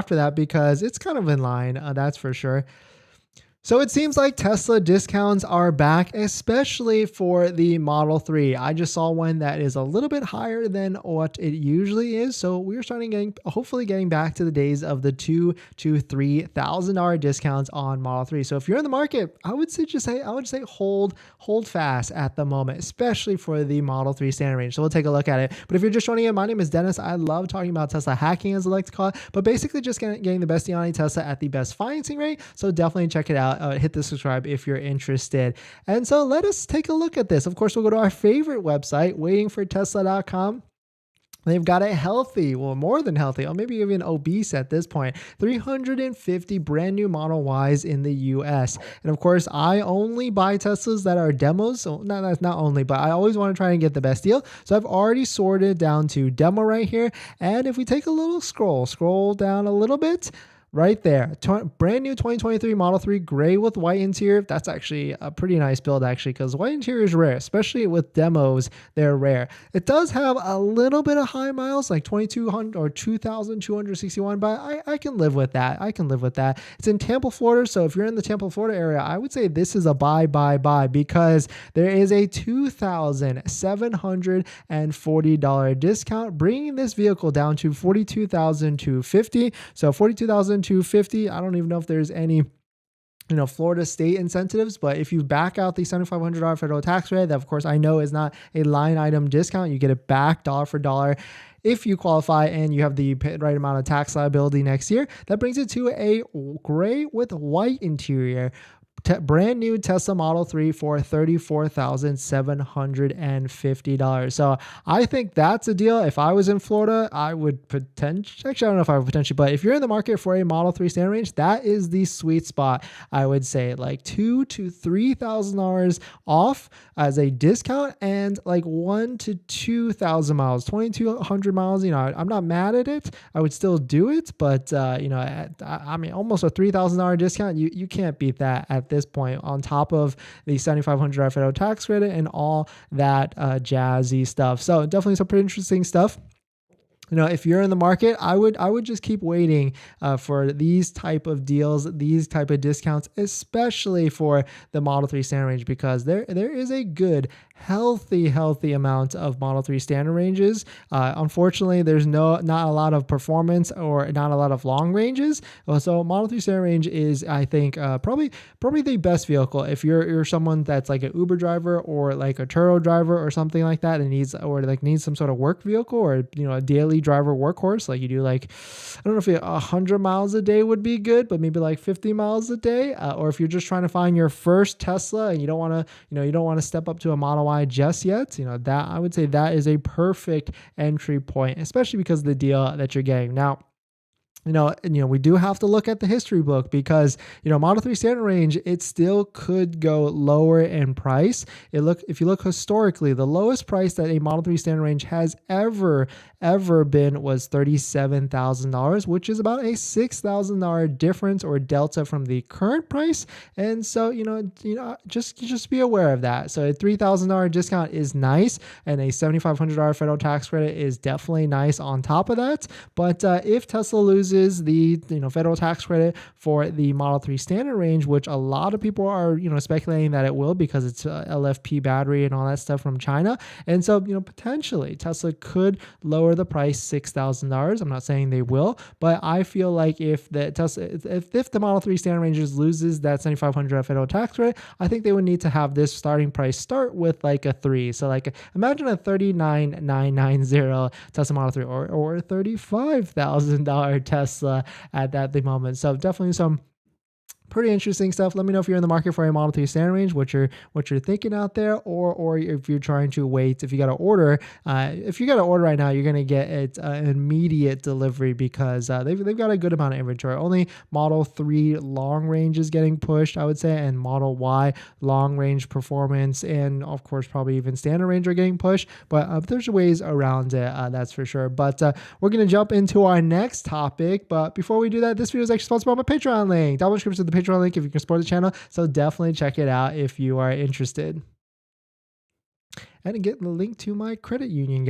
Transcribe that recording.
after that because it's kind of in line, that's for sure. So it seems like Tesla discounts are back, especially for the Model 3. I just saw one that is a little bit higher than what it usually is. So we're hopefully getting back to the days of the $2,000 to $3,000 discounts on Model 3. So if you're in the market, I would say hold fast at the moment, especially for the Model 3 standard range. So we'll take a look at it. But if you're just joining in, my name is Dennis. I love talking about Tesla hacking, as I like to call it, but basically just getting the best deal on a Tesla at the best financing rate. So definitely check it out. Hit the subscribe if you're interested. And so let us take a look at this. Of course, we'll go to our favorite website, waitingfortesla.com. They've got a healthy, well, more than healthy, or maybe even obese at this point, 350 brand new Model Ys in the US. And of course, I only buy Teslas that are demos. So not only, but I always want to try and get the best deal. So I've already sorted down to demo right here. And if we take a little scroll down a little bit, right there, brand new 2023 Model 3 gray with white interior. That's actually a pretty nice build, actually, because white interior is rare, especially with demos. They're rare. It does have a little bit of high miles, like 2,200 or 2,261, but I can live with that. It's in Tampa, Florida. So if you're in the Tampa, Florida area, I would say this is a buy because there is a $2,740 discount, bringing this vehicle down to $42,250. So $42,250. I don't even know if there's any Florida state incentives, but if you back out the $7,500 federal tax rate, that of course I know is not a line item discount, you get it back dollar for dollar if you qualify and you have the right amount of tax liability next year. That brings it to a gray with white interior. Brand new Tesla Model 3 for $34,750. So I think that's a deal. If I was in Florida, I would potentially, actually, I don't know if I would potentially, but if you're in the market for a Model 3 standard range, that is the sweet spot. I would say like $2,000 to $3,000 off as a discount, and like 1,000 to 2,000 miles, 2,200 miles. I'm not mad at it. I would still do it, but I mean, almost a $3,000 discount. You can't beat that at this point, on top of the $7,500 federal tax credit and all that jazzy stuff. So definitely some pretty interesting stuff. If you're in the market, I would just keep waiting for these type of deals, these type of discounts, especially for the Model 3 standard range, because there is a good, healthy amount of Model 3 standard ranges. Unfortunately, there's not a lot of performance or not a lot of long ranges. So Model 3 standard range is, I think, probably the best vehicle if you're someone that's like an Uber driver or like a Turo driver or something like that, and needs some sort of work vehicle, or a daily driver workhorse. Like you do, like, I don't know if 100 miles a day would be good, but maybe like 50 miles a day. Or if you're just trying to find your first Tesla and you don't want to step up to a Model Y just yet, that I would say that is a perfect entry point, especially because of the deal that you're getting now. We do have to look at the history book, because, Model 3 standard range, it still could go lower in price. If you look historically, the lowest price that a Model 3 standard range has ever been was $37,000, which is about a $6,000 difference or delta from the current price. And so, just be aware of that. So a $3,000 discount is nice, and a $7,500 federal tax credit is definitely nice on top of that. But if Tesla loses the federal tax credit for the Model 3 standard range, which a lot of people are speculating that it will, because it's LFP battery and all that stuff from China, and so potentially Tesla could lower the price $6,000. I'm not saying they will, but I feel like if the Model 3 standard range loses that $7,500 federal tax credit, I think they would need to have this starting price start with like a 3. So like imagine a $39,990 Tesla Model 3 or a $35,000 Tesla at the moment. So definitely some pretty interesting stuff. Let me know if you're in the market for a Model 3 standard range, what you're thinking out there, or if you're trying to wait. If you got to order, right now, you're gonna get it immediate delivery, because they've got a good amount of inventory. Only Model 3 long range is getting pushed, I would say, and Model Y long range performance, and of course probably even standard range are getting pushed. But there's ways around it, that's for sure. But we're gonna jump into our next topic. But before we do that, this video is actually sponsored by my Patreon link. Down in the description of the Patreon link if you can support the channel. So definitely check it out if you are interested. And get the link to my credit union, guys.